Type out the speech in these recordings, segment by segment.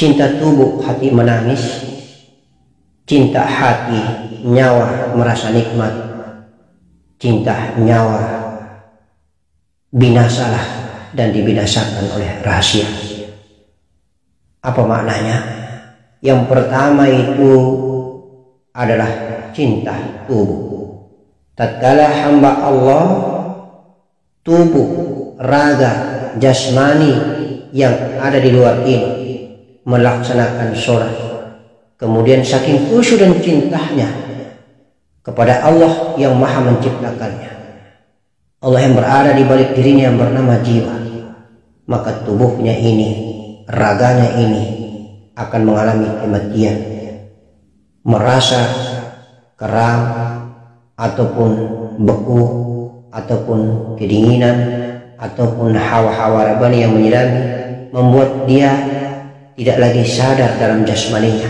Cinta tubuh hati menangis, cinta hati nyawa merasa nikmat, cinta nyawa binasalah dan dibinasakan oleh rahasia. Apa maknanya? Yang pertama itu adalah cinta tubuh. Tatkala hamba Allah, tubuh, raga, jasmani yang ada di luar ini melaksanakan sholat, kemudian saking khusyuk dan cintanya kepada Allah yang maha menciptakannya, Allah yang berada di balik dirinya yang bernama jiwa, maka tubuhnya ini, raganya ini akan mengalami kematian, merasa kram ataupun beku ataupun kedinginan ataupun hawa-hawa rabani yang menyirami, membuat dia tidak lagi sadar dalam jasmaninya,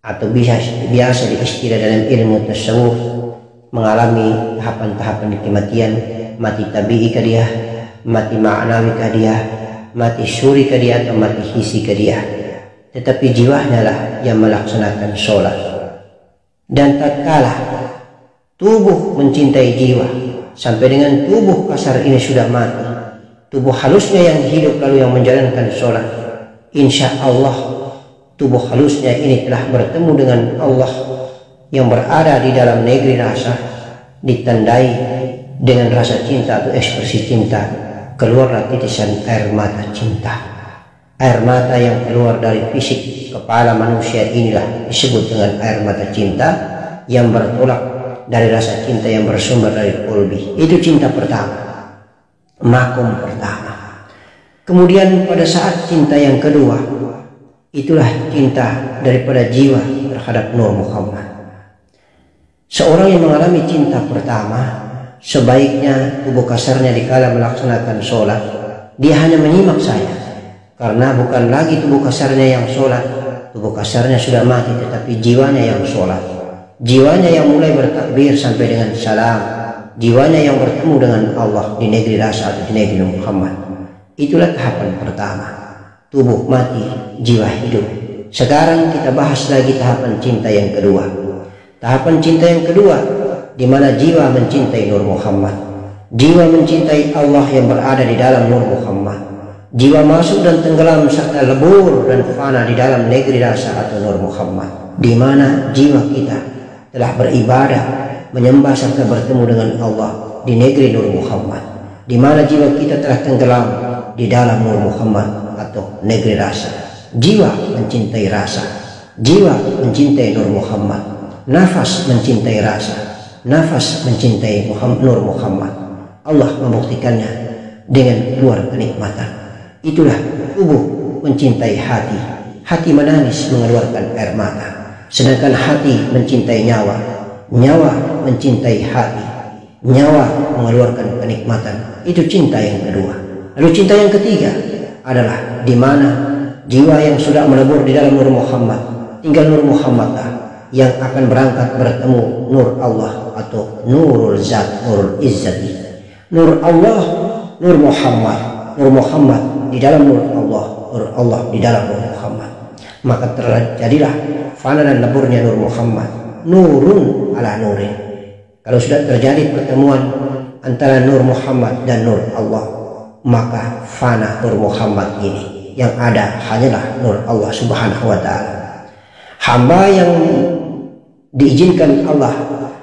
atau biasa diistilah dalam ilmu tasawuf mengalami tahapan-tahapan kematian, mati tabi'i ke dia, mati ma'nawi ke dia, mati syuri ke dia, atau mati hisi ke dia. Tetapi jiwanya lah yang melaksanakan sholat. Dan tatkala tubuh mencintai jiwa sampai dengan tubuh kasar ini sudah mati, tubuh halusnya yang hidup lalu yang menjalankan sholat, insya Allah tubuh halusnya ini telah bertemu dengan Allah yang berada di dalam negeri rasa, ditandai dengan rasa cinta atau ekspresi cinta, keluarlah titisan air mata cinta. Air mata yang keluar dari fisik kepala manusia inilah disebut dengan air mata cinta yang bertolak dari rasa cinta yang bersumber dari qalbi. Itu cinta pertama, makom pertama. Kemudian pada saat cinta yang kedua, itulah cinta daripada jiwa terhadap Nur Muhammad. Seorang yang mengalami cinta pertama, sebaiknya tubuh kasarnya dikala melaksanakan sholat, dia hanya menyimak saja, karena bukan lagi tubuh kasarnya yang sholat, tubuh kasarnya sudah mati, tetapi jiwanya yang sholat, jiwanya yang mulai bertakbir sampai dengan salam, jiwanya yang bertemu dengan Allah di negeri rasa atau di negeri Muhammad. Itulah tahapan pertama, tubuh mati, jiwa hidup. Sekarang kita bahas lagi tahapan cinta yang kedua. Tahapan cinta yang kedua, di mana jiwa mencintai Nur Muhammad, jiwa mencintai Allah yang berada di dalam Nur Muhammad, jiwa masuk dan tenggelam serta lebur dan fana di dalam negeri rasa atau Nur Muhammad, di mana jiwa kita telah beribadah, menyembah serta bertemu dengan Allah di negeri Nur Muhammad, di mana jiwa kita telah tenggelam di dalam Nur Muhammad atau negeri rasa. Jiwa mencintai rasa, jiwa mencintai Nur Muhammad, nafas mencintai rasa, nafas mencintai Nur Muhammad. Allah membuktikannya dengan keluar kenikmatan. Itulah tubuh mencintai hati, hati menangis mengeluarkan air mata, sedangkan hati mencintai nyawa, nyawa mencintai hati, nyawa mengeluarkan kenikmatan. Itu cinta yang kedua. Lalu cinta yang ketiga adalah di mana jiwa yang sudah melebur di dalam Nur Muhammad, tinggal Nur Muhammad yang akan berangkat bertemu Nur Allah atau Nurul Zat, Nurul Izzati. Nur Allah, Nur Muhammad, Nur Muhammad di dalam Nur Allah, Nur Allah di dalam Nur Muhammad. Maka terjadilah fana dan leburnya Nur Muhammad, nurun ala nurin. Kalau sudah terjadi pertemuan antara Nur Muhammad dan Nur Allah, maka fana Nur Muhammad ini, yang ada hanyalah Nur Allah Subhanahu wa ta'ala. Hamba yang diizinkan Allah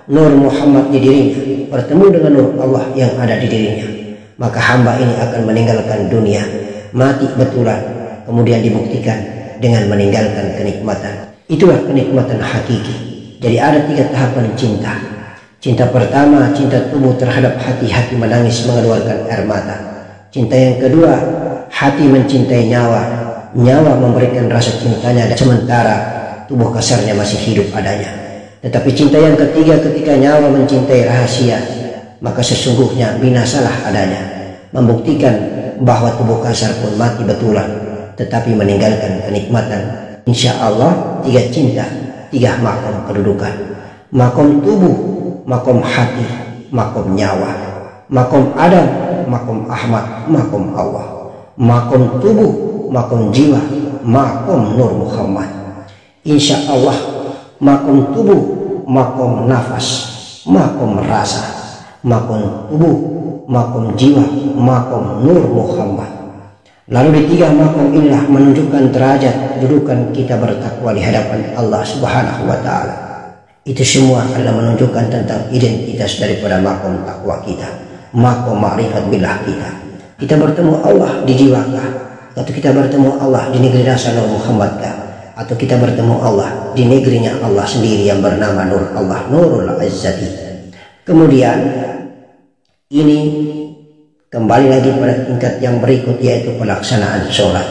Nur Muhammad di dirinya bertemu dengan Nur Allah yang ada di dirinya, maka hamba ini akan meninggalkan dunia, mati betulan, kemudian dibuktikan dengan meninggalkan kenikmatan. Itulah kenikmatan hakiki. Jadi ada 3 tahapan cinta. Cinta pertama, cinta tubuh terhadap hati, hati menangis mengeluarkan air mata. Cinta yang kedua, hati mencintai nyawa, nyawa memberikan rasa cintanya sementara tubuh kasarnya masih hidup adanya. Tetapi cinta yang ketiga, ketika nyawa mencintai rahasia, maka sesungguhnya binasalah adanya, membuktikan bahwa tubuh kasar pun mati betulan, tetapi meninggalkan kenikmatan. Insya Allah 3 cinta, 3 makom kedudukan. Makom tubuh, makom hati, makom nyawa. Makom Adam, makom Ahmad, makom Allah. Makom tubuh, makom jiwa, makom Nur Muhammad. Insya Allah makom tubuh, makom nafas, makom rasa, makom tubuh, makom jiwa, makom Nur Muhammad. Lalu di 3 makom inilah menunjukkan derajat kedudukan kita bertakwa di hadapan Allah Subhanahu wa Ta'ala. Itu semua adalah menunjukkan tentang identitas daripada makom takwa kita, makom ma'rifat billah kita. Kita bertemu Allah di jiwakah, atau kita bertemu Allah di negeri rasa Nur Muhammadkah, atau kita bertemu Allah di negerinya Allah sendiri yang bernama Nur Allah, Nurul Izzati. Kemudian ini kembali lagi pada tingkat yang berikut, yaitu pelaksanaan sholat.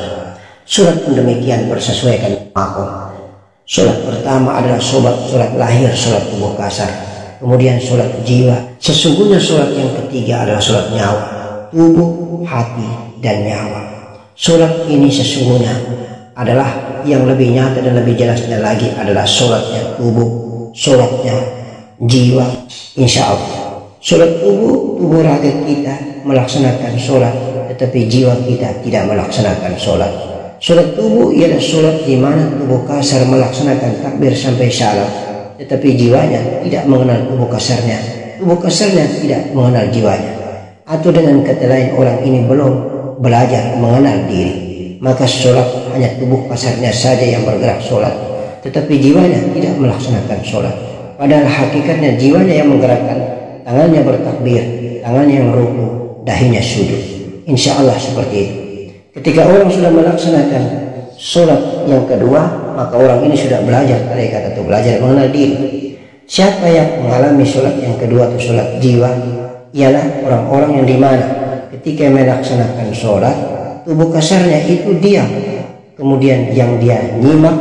Sholat pun demikian bersesuaikan makom. Sholat pertama adalah sholat lahir, sholat tubuh kasar. Kemudian sholat jiwa. Sesungguhnya sholat yang ketiga adalah sholat nyawa, tubuh, hati, dan nyawa. Sholat ini sesungguhnya adalah yang lebih nyata dan lebih jelasnya lagi adalah sholatnya tubuh, sholatnya jiwa. Insya Allah sholat tubuh raga kita melaksanakan sholat, tetapi jiwa kita tidak melaksanakan sholat. Sholat tubuh ialah sholat di mana tubuh kasar melaksanakan takbir sampai salam, tetapi jiwanya tidak mengenal tubuh kasarnya, tubuh kasarnya tidak mengenal jiwanya. Atau dengan kata lain, orang ini belum belajar mengenal diri. Maka sholat hanya tubuh kasarnya saja yang bergerak sholat, tetapi jiwanya tidak melaksanakan sholat. Padahal hakikatnya jiwanya yang menggerakkan, tangannya bertakbir, tangannya yang ruku, dahinya sujud. Insya Allah seperti itu. Ketika orang sudah melaksanakan sholat yang kedua, maka orang ini sudah belajar tarekat atau belajar mengenal diri. Siapa yang mengalami sholat yang kedua atau sholat jiwa? Ialah orang-orang yang dimana ketika melaksanakan sholat, tubuh kasarnya itu diam. Kemudian yang dia nyimak,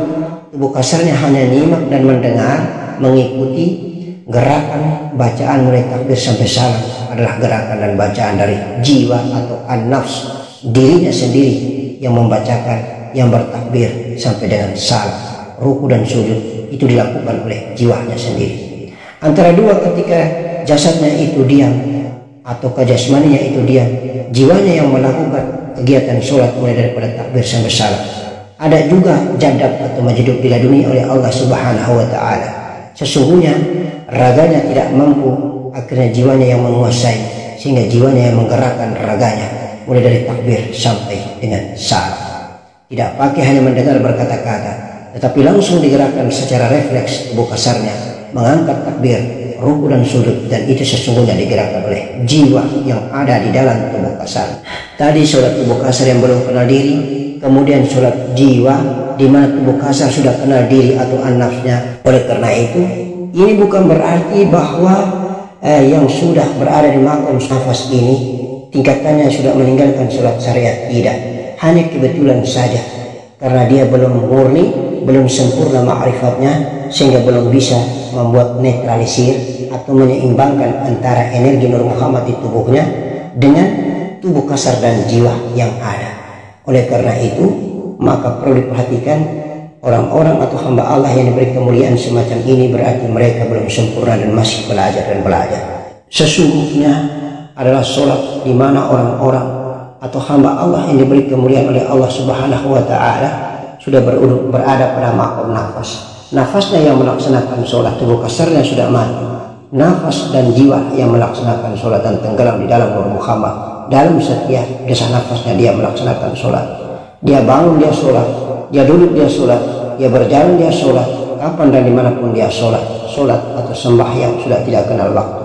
tubuh kasarnya hanya nyimak dan mendengar, mengikuti gerakan bacaan mulai takbir sampai salam adalah gerakan dan bacaan dari jiwa atau an-nafs, dirinya sendiri yang membacakan, yang bertakbir sampai dengan salam, ruku dan sujud itu dilakukan oleh jiwanya sendiri. Antara dua, ketika jasadnya itu diam atau jasmaninya itu diam, jiwanya yang melakukan kegiatan sholat mulai daripada takbir sampai salam. Ada juga jadab atau majdub diladuni oleh Allah Subhanahu wa Ta'ala. Sesungguhnya raganya tidak mampu, akhirnya jiwanya yang menguasai, sehingga jiwanya yang menggerakkan raganya mulai dari takbir sampai dengan salam. Tidak pakai hanya mendengar berkata-kata, tetapi langsung digerakkan secara refleks tubuh kasarnya, mengangkat takbir, ruku dan sujud, dan itu sesungguhnya digerakkan oleh jiwa yang ada di dalam tubuh kasar. Tadi sholat tubuh kasar yang belum kenal diri, kemudian sholat jiwa di mana tubuh kasar sudah kenal diri atau an-nafsnya. Oleh karena itu, ini bukan berarti bahwa yang sudah berada di makom nafas ini tingkatannya sudah meninggalkan sholat syariat. Tidak, hanya kebetulan saja karena dia belum murni, belum sempurna ma'rifatnya, sehingga belum bisa membuat netralisir atau menyeimbangkan antara energi Nur Muhammad di tubuhnya dengan tubuh kasar dan jiwa yang ada. Oleh karena itu, maka perlu diperhatikan orang-orang atau hamba Allah yang diberi kemuliaan semacam ini berarti mereka belum sempurna dan masih belajar dan belajar. Sesungguhnya adalah sholat di mana orang-orang atau hamba Allah yang diberi kemuliaan oleh Allah Subhanahu wa Ta'ala sudah berada pada makom nafas. Nafasnya yang melaksanakan sholat, tubuh kasarnya sudah mati. Nafas dan jiwa yang melaksanakan sholat dan tenggelam di dalam Nur Muhammad. Dalam setiap desah nafasnya dia melaksanakan sholat. Dia bangun dia sholat, dia duduk dia sholat, dia berjalan dia sholat, kapan dan dimanapun dia sholat. Sholat atau sembahyang sudah tidak kenal waktu.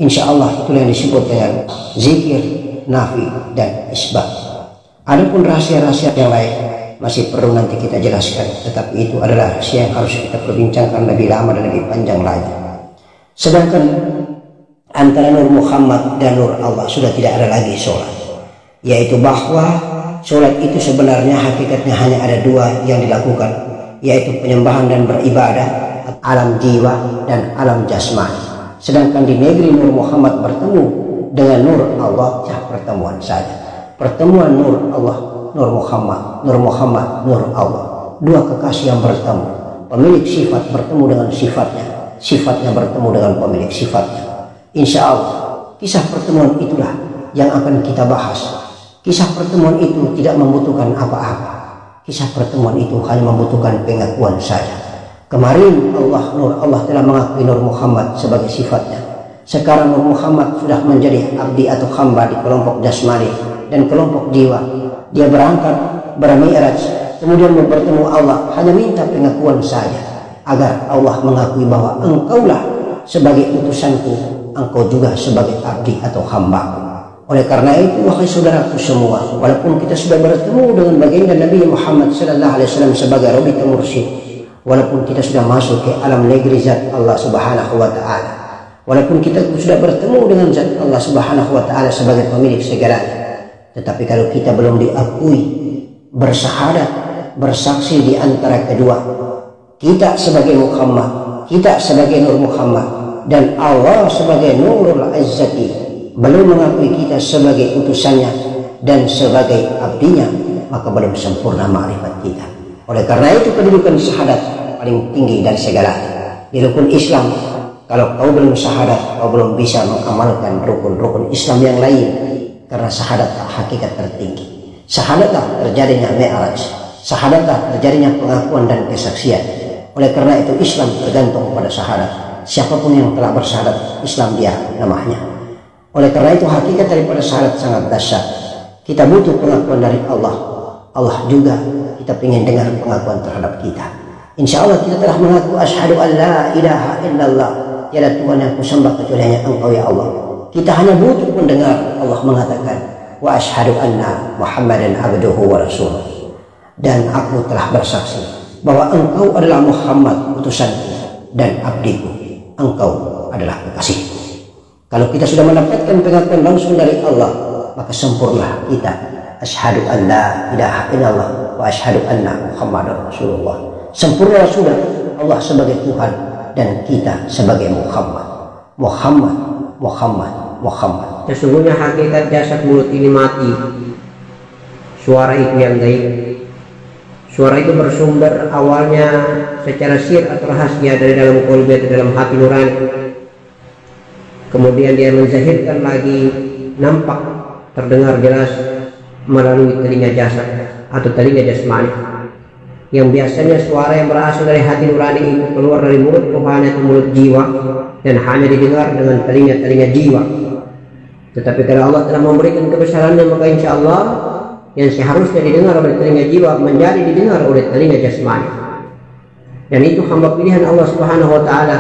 Insya Allah itulah yang disebut dengan zikir, nafi, dan isbat. Adapun rahasia-rahasia yang lain masih perlu nanti kita jelaskan, tetapi itu adalah rahasia yang harus kita perbincangkan lebih lama dan lebih panjang lagi. Sedangkan antara Nur Muhammad dan Nur Allah sudah tidak ada lagi sholat, yaitu bahwa sholat itu sebenarnya hakikatnya hanya ada dua yang dilakukan, yaitu penyembahan dan beribadah, alam jiwa dan alam jasmani. Sedangkan di negeri Nur Muhammad bertemu dengan Nur Allah, pertemuan saja. Pertemuan Nur Allah, Nur Muhammad, Nur Muhammad, Nur Allah. Dua kekasih yang bertemu. Pemilik sifat bertemu dengan sifatnya, sifatnya bertemu dengan pemilik sifatnya. Insya Allah, kisah pertemuan itulah yang akan kita bahas. Kisah pertemuan itu tidak membutuhkan apa-apa. kisah pertemuan itu hanya membutuhkan pengakuan saja. Kemarin Nur Allah telah mengakui Nur Muhammad sebagai sifatnya. Sekarang Nur Muhammad sudah menjadi abdi atau hamba di kelompok jasmani dan kelompok jiwa. Dia berangkat bermi'raj, kemudian bertemu Allah, hanya minta pengakuan saja agar Allah mengakui bahwa engkaulah sebagai utusanku, engkau juga sebagai abdi atau hamba. Oleh karena itu, wahai saudaraku semua, walaupun kita sudah bertemu dengan baginda Nabi Muhammad SAW sebagai Rabi Mursyid, walaupun kita sudah masuk ke alam negeri zat Allah Subhanahu wa Ta'ala, walaupun kita sudah bertemu dengan zat Allah Subhanahu wa Ta'ala sebagai pemilik segalanya, tetapi kalau kita belum diakui, bersahadat, bersaksi di antara kedua, kita sebagai Muhammad, kita sebagai Nur Muhammad, dan Allah sebagai Nurul Izzati belum mengakui kita sebagai utusannya dan sebagai abdinya, maka belum sempurna ma'rifat kita. Oleh karena itu, kedudukan syahadat paling tinggi dari segalanya. Di rukun Islam, kalau kau belum syahadat, kau belum bisa mengamalkan rukun-rukun Islam yang lain, karena syahadatlah hakikat tertinggi. Syahadatlah terjadinya mi'raj, syahadatlah terjadinya pengakuan dan kesaksian. Oleh karena itu, Islam tergantung pada syahadat. Siapapun yang telah bersyahadat, Islam dia namanya. Oleh karena itu, hakikat daripada syahadat sangat dahsyat. Kita butuh pengakuan dari Allah. Allah juga kita ingin dengar pengakuan terhadap kita. Insya Allah kita telah mengaku asyhadu an la ilaha illallah, tiada Tuhan yang kusembah kecuali hanya Engkau ya Allah. Kita hanya butuh mendengar Allah mengatakan wa asyhadu anna Muhammadan abduhu wa rasuluh, dan aku telah bersaksi bahwa Engkau adalah Muhammad utusanku dan abdiku, Engkau adalah kekasihku. Kalau kita sudah mendapatkan pengakuan langsung dari Allah, maka sempurna kita. Asyhadu an la ilaha illallah wa asyhadu anna Muhammadar Rasulullah. Sempurna sudah Allah sebagai Tuhan dan kita sebagai Muhammad. Muhammad, Muhammad, Muhammad. Sesungguhnya hakikat jasad mulut ini mati. Suara itu yang gaib. Suara itu bersumber awalnya secara sir atau rahasia dari dalam qalbi atau dalam hati nurani. Kemudian dia menzahirkan lagi, nampak, terdengar jelas melalui telinga jasad atau telinga jasmani. Yang biasanya suara yang berasal dari hati nurani itu keluar dari mulut rohani atau mulut jiwa dan hanya didengar dengan telinga-telinga jiwa. Tetapi kalau Allah telah memberikan kebesarannya, maka insya Allah yang seharusnya didengar oleh telinga jiwa menjadi didengar oleh telinga jasmani. Dan itu hamba pilihan Allah Subhanahu wa Ta'ala.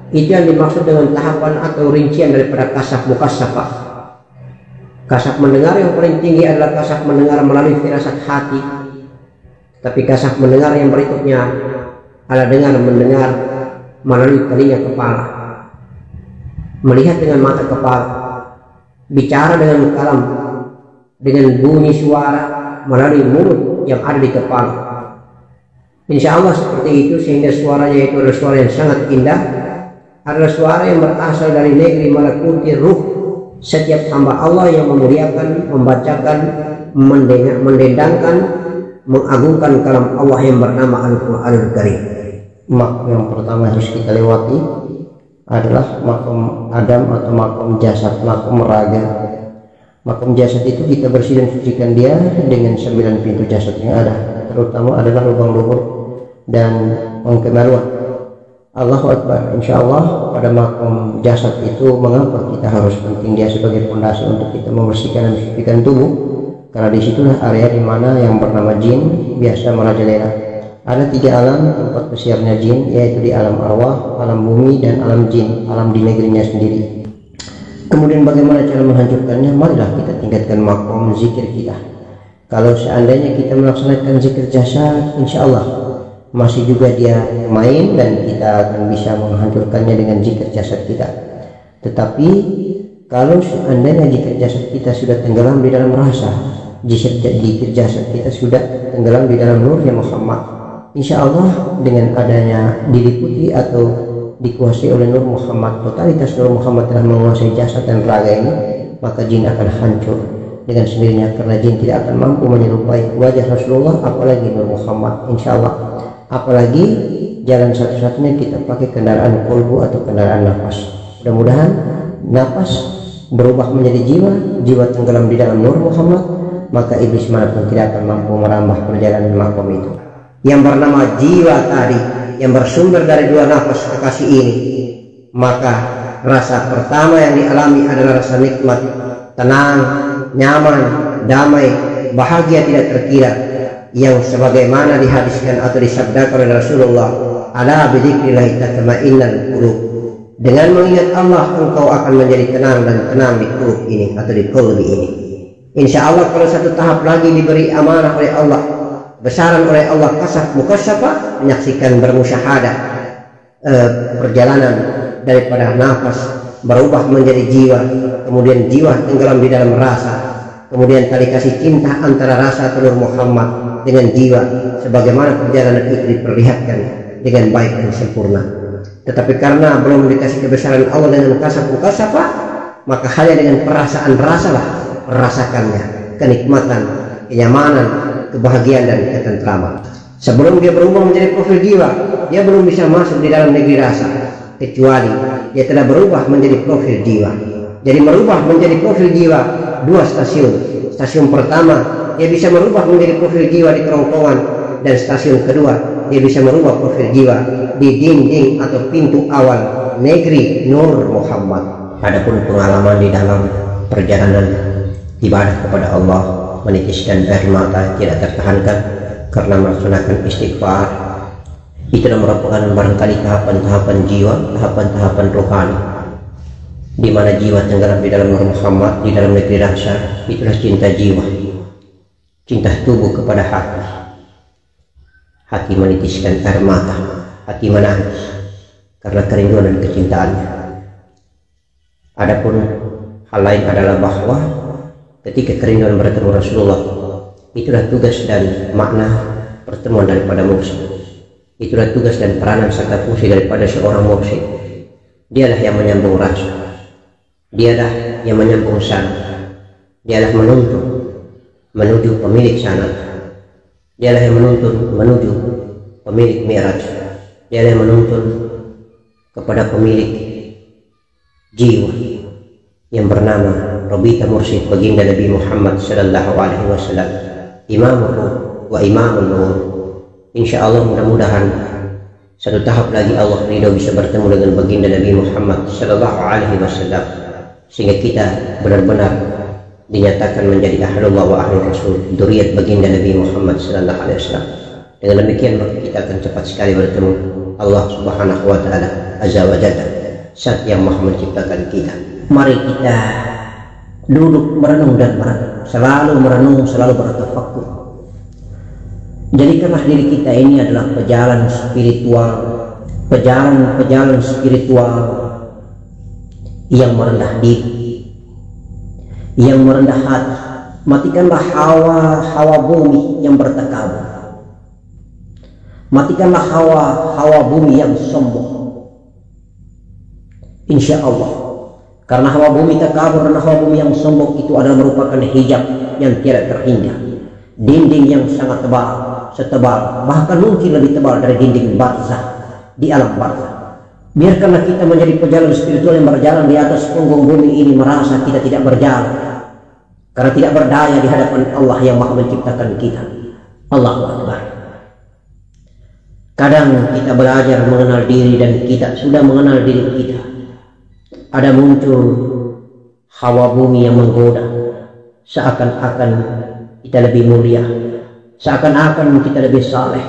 Itu yang dimaksud dengan tahapan atau rincian daripada kasaf mukasyafah. Kasaf mendengar yang paling tinggi adalah kasaf mendengar melalui firasat hati. Tapi kasaf mendengar yang berikutnya adalah mendengar melalui telinga kepala, melihat dengan mata kepala, bicara dengan kalam, dengan bunyi suara melalui mulut yang ada di kepala. Insya Allah seperti itu, sehingga suaranya itu adalah suara yang sangat indah, adalah suara yang berasal dari negeri malakuti ruh setiap hamba Allah yang memuliakan, membacakan, mendendangkan, mengagungkan kalam Allah yang bernama Al-Quranul Karim. Makom yang pertama harus kita lewati adalah makom Adam atau makom jasad, makom raga. Makom jasad itu kita bersih dan sucikan dia dengan 9 pintu jasad yang ada, terutama adalah lubang luhur dan pengkemaruan. Allahu Akbar. Insya Allah pada makom jasad itu, mengapa kita harus penting dia sebagai fondasi untuk kita membersihkan dan mensucikan tubuh? Karena disitulah area di mana yang bernama jin biasa merajalela. Ada 3 alam tempat pesiarnya jin, yaitu di alam arwah, alam bumi, dan alam jin, alam di negerinya sendiri. Kemudian bagaimana cara menghancurkannya? Marilah kita tingkatkan makom zikir kita. Kalau seandainya kita melaksanakan zikir jasad, insya Allah masih juga dia main dan kita akan bisa menghancurkannya dengan zikir jasad kita. Tetapi kalau seandainya zikir jasad kita sudah tenggelam di dalam rasa, zikir jasad kita sudah tenggelam di dalam nurnya Muhammad, insya Allah dengan adanya diliputi atau dikuasai oleh Nur Muhammad, totalitas Nur Muhammad telah menguasai jasad dan raga ini, maka jin akan hancur dengan sendirinya, karena jin tidak akan mampu menyerupai wajah Rasulullah, apalagi Nur Muhammad. Insya Allah, apalagi jalan satu-satunya kita pakai kendaraan kolbu atau kendaraan nafas. Mudah-mudahan nafas berubah menjadi jiwa, jiwa tenggelam di dalam Nur Muhammad, maka iblis manapun tidak akan mampu merambah perjalanan makom itu. Yang bernama jiwa tadi, yang bersumber dari dua nafas kekasih ini, maka rasa pertama yang dialami adalah rasa nikmat, tenang, nyaman, damai, bahagia tidak terkira, yang sebagaimana dihadiskan atau disabdakan oleh Rasulullah, ala bidzikrillah tatma'innul qulub. Dengan mengingat Allah engkau akan menjadi tenang dan tenang di qulub ini atau di qalbi ini. Insya Allah kalau satu tahap lagi diberi amanah oleh Allah, besaran oleh Allah, kasaf mukasyafah, menyaksikan bermusyahadah perjalanan daripada nafas berubah menjadi jiwa, kemudian jiwa tenggelam di dalam rasa, kemudian tali kasih cinta antara rasa telur Muhammad dengan jiwa, sebagaimana perjalanan itu diperlihatkan dengan baik dan sempurna. Tetapi karena belum dikasih kebesaran Allah dengan kasaf mukasyafah, maka hanya dengan perasaan rasalah merasakannya, kenikmatan, kenyamanan, kebahagiaan dan ketentraman. Sebelum dia berubah menjadi profil jiwa, dia belum bisa masuk di dalam negeri rasa, kecuali dia telah berubah menjadi profil jiwa. Jadi merubah menjadi profil jiwa dua stasiun. Stasiun pertama dia bisa merubah menjadi profil jiwa di kerongkongan, dan stasiun kedua dia bisa merubah profil jiwa di dinding atau pintu awal negeri Nur Muhammad. Adapun pengalaman di dalam perjalanan ibadah kepada Allah, menitiskan air mata tidak tertahankan karena melaksanakan istighfar, itulah merupakan barangkali tahapan-tahapan jiwa, tahapan-tahapan rohani, di mana jiwa tenggelam di dalam Nur Muhammad, di dalam negeri rahsia. Itulah cinta jiwa, cinta tubuh kepada hati. Hati menitiskan air mata, hati menangis karena kerinduan dan kecintaannya. Adapun hal lain adalah bahwa ketika kerinduan bertemu Rasulullah, itulah tugas dan makna pertemuan daripada mursyid. Itulah tugas dan peranan serta fungsi daripada seorang mursyid. Dialah yang menyambung rasa, dialah yang menyambung sana, dialah menuntun menuju pemilik sana, dialah yang menuntun menuju pemilik mi'raj, dialah yang menuntun kepada pemilik jiwa yang bernama Rabita Mursyid baginda Nabi Muhammad sallallahu alaihi wasallam, Imamul Ruh wa Imamul Nur. Insya Allah mudah-mudahan satu tahap lagi Allah ridho bisa bertemu dengan baginda Nabi Muhammad sallallahu alaihi wasallam, sehingga kita benar-benar dinyatakan menjadi ahlullah wa ahlul rasul, dzurriyyat baginda Nabi Muhammad sallallahu alaihi wasallam. Dengan demikian maka kita akan cepat sekali bertemu Allah Subhanahu wa taala azza wa jalla, Zat yang Maha menciptakan kita. Mari kita duduk merenung dan merenung, selalu merenung, selalu bertafakkur. Jadikanlah diri kita ini adalah pejalan spiritual, pejalan spiritual yang merendah diri, yang merendah hati. Matikanlah hawa bumi yang bertakabur, matikanlah hawa bumi yang sombong. Insya Allah, karena hawa bumi takabur dan hawa bumi yang sombong itu adalah merupakan hijab yang tidak terhingga, dinding yang sangat tebal, setebal bahkan mungkin lebih tebal dari dinding barzah di alam barzah. Biarkanlah kita menjadi pejalan spiritual yang berjalan di atas punggung bumi ini, merasa kita tidak berjalan karena tidak berdaya di hadapan Allah yang Maha menciptakan kita. Allahu Akbar. Kadang kita belajar mengenal diri dan kita sudah mengenal diri kita, ada muncul hawa bumi yang menggoda, seakan-akan kita lebih mulia, seakan-akan kita lebih saleh.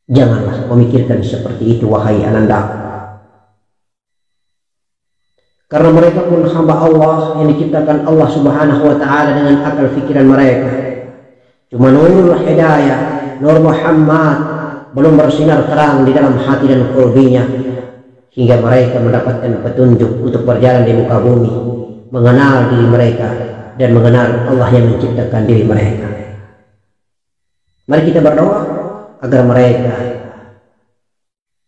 Janganlah memikirkan seperti itu, wahai ananda, karena mereka pun hamba Allah yang diciptakan Allah Subhanahu wa taala dengan akal pikiran mereka. Cuma nurul hidayah, Nur Muhammad belum bersinar terang di dalam hati dan qalbinya, hingga mereka mendapatkan petunjuk untuk berjalan di muka bumi, mengenal diri mereka dan mengenal Allah yang menciptakan diri mereka. Mari kita berdoa agar mereka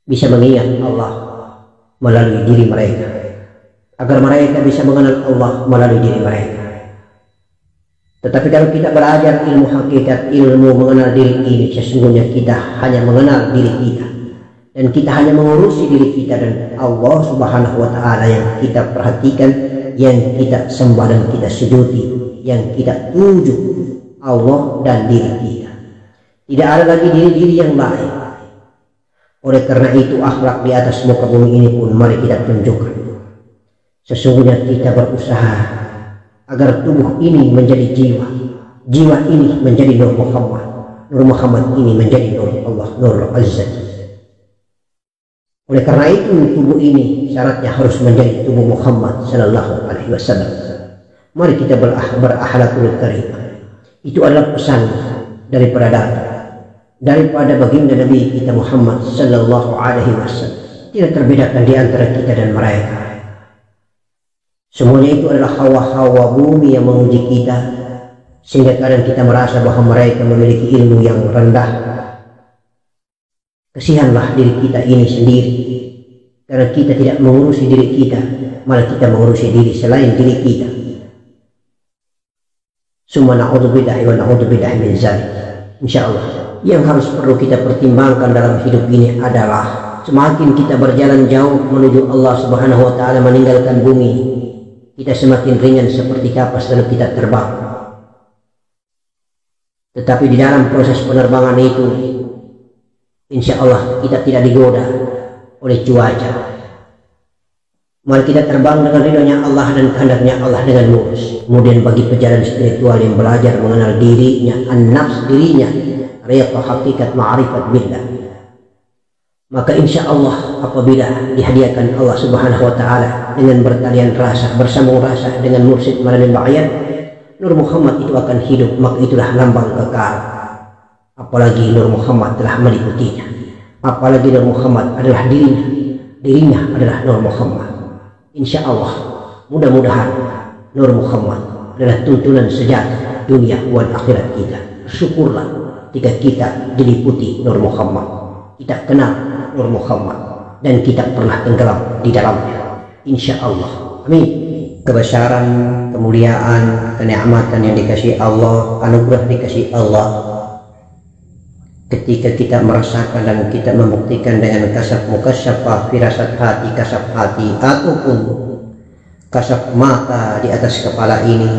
bisa mengingat Allah melalui diri mereka, agar mereka bisa mengenal Allah melalui diri mereka. Tetapi kalau kita belajar ilmu hakikat, ilmu mengenal diri ini, sesungguhnya kita hanya mengenal diri kita, dan kita hanya mengurusi diri kita dan Allah Subhanahu wa taala yang kita perhatikan, yang kita sembah dan kita sujudi, yang kita tuju, Allah dan diri kita. Tidak ada lagi diri-diri yang lain. Oleh karena itu akhlak di atas muka bumi ini pun mari kita tunjukkan. Sesungguhnya kita berusaha agar tubuh ini menjadi jiwa, jiwa ini menjadi Nur Muhammad ini menjadi Nur Allah, Nur Azza. Oleh karena itu tubuh ini syaratnya harus menjadi tubuh Muhammad Sallallahu Alaihi Wasallam. Mari kita berakhlakul karimah. Itu adalah pesan daripada daripada baginda Nabi kita Muhammad Sallallahu Alaihi Wasallam. Tidak terbedakan di antara kita dan mereka. Semuanya itu adalah hawa-hawa bumi yang menguji kita, sehingga kadang kita merasa bahwa mereka memiliki ilmu yang rendah. Kasihanlah diri kita ini sendiri, karena kita tidak mengurusi diri kita, malah kita mengurusi diri selain diri kita. Summa na'udzubillahi wa na'udzubillahi min dzalik. Insyaallah yang harus perlu kita pertimbangkan dalam hidup ini adalah semakin kita berjalan jauh menuju Allah Subhanahu wa taala, meninggalkan bumi, kita semakin ringan seperti kapas lalu kita terbang. Tetapi di dalam proses penerbangan itu, insya Allah kita tidak digoda oleh cuaca. Mari kita terbang dengan ridhonya Allah dan kehendaknya Allah dengan mulus. Kemudian bagi pejalan spiritual yang belajar mengenal dirinya, an-nafs dirinya, riyadh hakikat ma'rifat billah, maka insya Allah apabila dihadiahkan Allah Subhanahu wa taala dengan bertalian rasa, bersambung rasa dengan mursyid Maulana Ba'yan, Nur Muhammad itu akan hidup, maka itulah lambang kekal. Apalagi Nur Muhammad telah meliputinya, apalagi Nur Muhammad adalah dirinya adalah Nur Muhammad. Insya Allah mudah-mudahan Nur Muhammad adalah tuntunan sejati dunia dan akhirat kita. Syukurlah jika kita diliputi Nur Muhammad, kita kenal Nur Muhammad, dan kita pernah tenggelam di dalamnya. Insya Allah. Amin. Kebesaran, kemuliaan, kenikmatan yang dikasih Allah, anugerah dikasih Allah, ketika kita merasakan dan kita membuktikan dengan kasaf mukasyafah, firasat hati, kasaf hati, ataupun kasaf mata di atas kepala ini,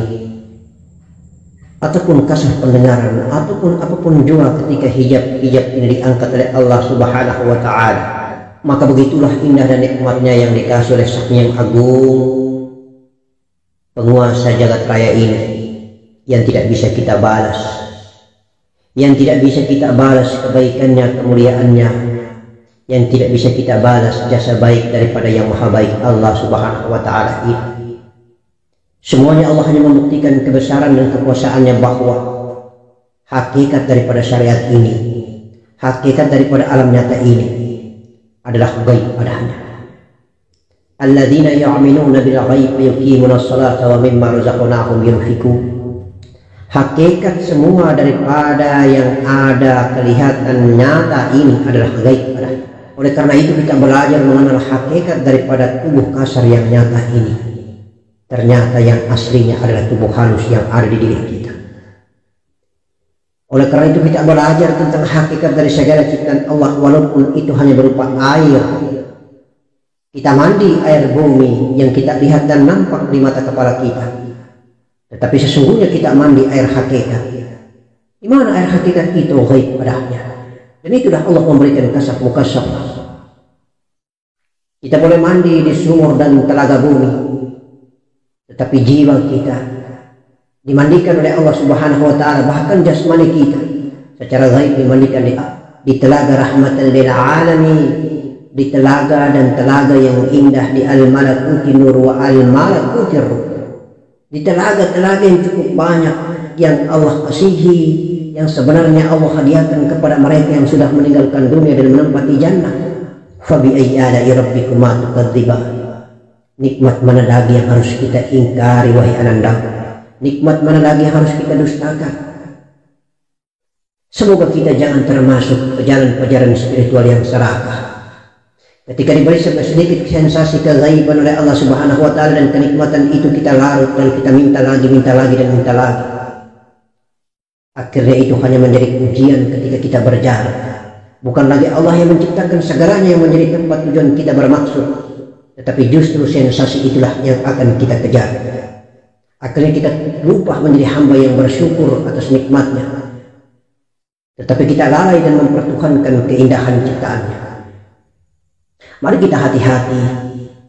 ataupun kasaf pendengaran, ataupun apapun juga ketika hijab ini diangkat oleh Allah Subhanahu wa taala, maka begitulah indah dan nikmatnya yang dikasih oleh Sang Yang Agung, penguasa jagat raya ini, yang tidak bisa kita balas, yang tidak bisa kita balas kebaikannya, kemuliaannya, yang tidak bisa kita balas jasa baik daripada yang maha baik Allah Subhanahu wa taala ini. Semuanya Allah hanya membuktikan kebesaran dan kekuasaannya, bahwa hakikat daripada syariat ini, hakikat daripada alam nyata ini adalah ghaib padanya. Alladzina yu'minuna bil ghaib wa yuqimuna as-salata wa mimma razaqnahum yunfiqun. Hakikat semua daripada yang ada kelihatan nyata ini adalah ghaib padanya. Oleh karena itu kita belajar mengenal hakikat daripada tubuh kasar yang nyata ini. Ternyata yang aslinya adalah tubuh halus yang ada di diri kita. Oleh karena itu kita belajar tentang hakikat dari segala ciptaan Allah, walaupun itu hanya berupa air. Kita mandi air bumi yang kita lihat dan nampak di mata kepala kita, tetapi sesungguhnya kita mandi air hakikat. Di mana air hakikat itu? Ghaib padanya. Dan itulah Allah memberikan kasaf mukasyaf. Kita boleh mandi di sumur dan telaga bumi, tetapi jiwa kita dimandikan oleh Allah Subhanahu wa taala, bahkan jasmani kita secara ghaib dimandikan di telaga rahmatan lil alamin, di telaga dan telaga yang indah, di al-malakuti nur wa al-malakuti ruh, di telaga-telaga yang cukup banyak yang Allah kasihi, yang sebenarnya Allah hadiahkan kepada mereka yang sudah meninggalkan dunia dan menempati jannah. Fa bi ayyi ala'i rabbikuma tukadziban. Nikmat mana lagi yang harus kita ingkari wahai anandaku? Nikmat mana lagi yang harus kita dustakan? Semoga kita jangan termasuk pejalan-pejalan spiritual yang serakah. Ketika diberi sedikit sensasi keghaiban oleh Allah Subhanahu wa taala dan kenikmatan itu kita larut dan kita minta lagi dan minta lagi. Akhirnya itu hanya menjadi ujian ketika kita berjalan. Bukan lagi Allah yang menciptakan segalanya yang menjadi tempat tujuan kita bermaksud, tetapi justru sensasi itulah yang akan kita kejar. Akhirnya kita lupa menjadi hamba yang bersyukur atas nikmatnya. Tetapi kita lalai dan mempertuhankan keindahan ciptaannya. Mari kita hati-hati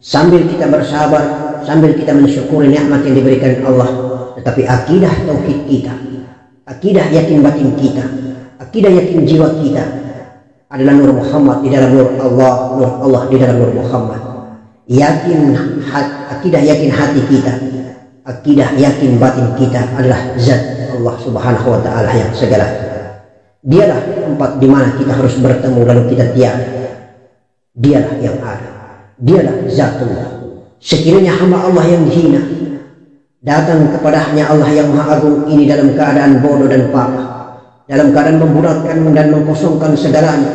sambil kita bersabar, sambil kita mensyukuri nikmat yang diberikan Allah. Tetapi akidah tauhid kita, akidah yakin batin kita, akidah yakin jiwa kita adalah nur Muhammad di dalam nur Allah di dalam nur Muhammad. Akidah yakin hati kita, akidah yakin batin kita adalah zat Allah Subhanahu wa Ta'ala yang segala. Dialah tempat di mana kita harus bertemu lalu kita tiada. Dialah yang ada, dialah zatullah. Sekiranya hamba Allah yang hina datang kepadanya Allah yang maha agung ini dalam keadaan bodoh dan papa, dalam keadaan membulatkan dan mengkosongkan segalanya,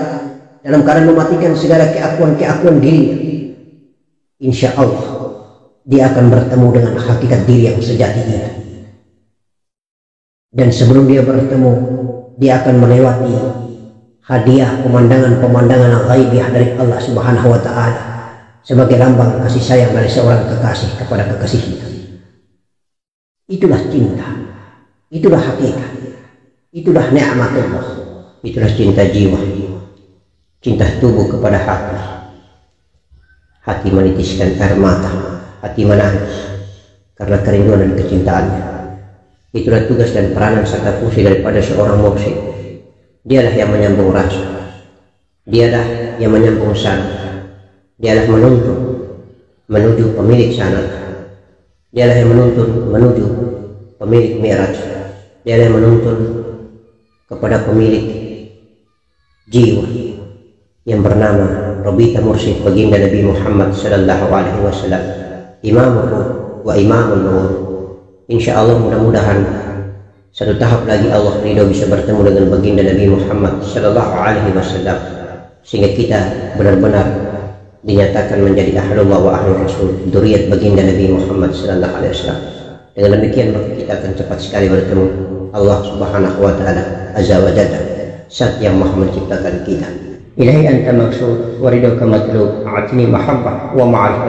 dalam keadaan mematikan segala keakuan dirinya, insya Allah dia akan bertemu dengan hakikat diri yang sejati ini. Dan sebelum dia bertemu, dia akan melewati hadiah pemandangan-pemandangan ghaibiyah dari Allah Subhanahu wa Ta'ala sebagai lambang kasih sayang dari seorang kekasih kepada kekasihnya. Itulah cinta, itulah hakikat, itulah nikmatullah, itulah cinta jiwa, cinta tubuh kepada hati. Hati menitiskan air mata, hati menangis karena kerinduan dan kecintaannya. Itulah tugas dan peranan serta fungsi daripada seorang mursyid. Dialah yang menyambung rasa, dialah yang menyambung sanad, dialah menuntun menuju pemilik sanad, dialah yang menuntun menuju pemilik mi'raj, dialah yang menuntun kepada pemilik jiwa yang bernama Rabita Mursyid baginda Nabi Muhammad sallallahu alaihi wasallam, Imamul Ruh wa Imamul Nur. Insya Allah mudah-mudahan satu tahap lagi Allah ridho bisa bertemu dengan baginda Nabi Muhammad sallallahu alaihi wasallam, sehingga kita benar-benar dinyatakan menjadi ahlullah wa ahlul rasul, dzurriyyat baginda Nabi Muhammad sallallahu alaihi wasallam. Dengan demikian maka kita akan cepat sekali bertemu Allah Subhanahu wa Ta'ala azza wa jalla, zat yang maha menciptakan kita. Ilahi anta maksud wa ridhoka matlub, a'tini mahabbah wa ma'arifah.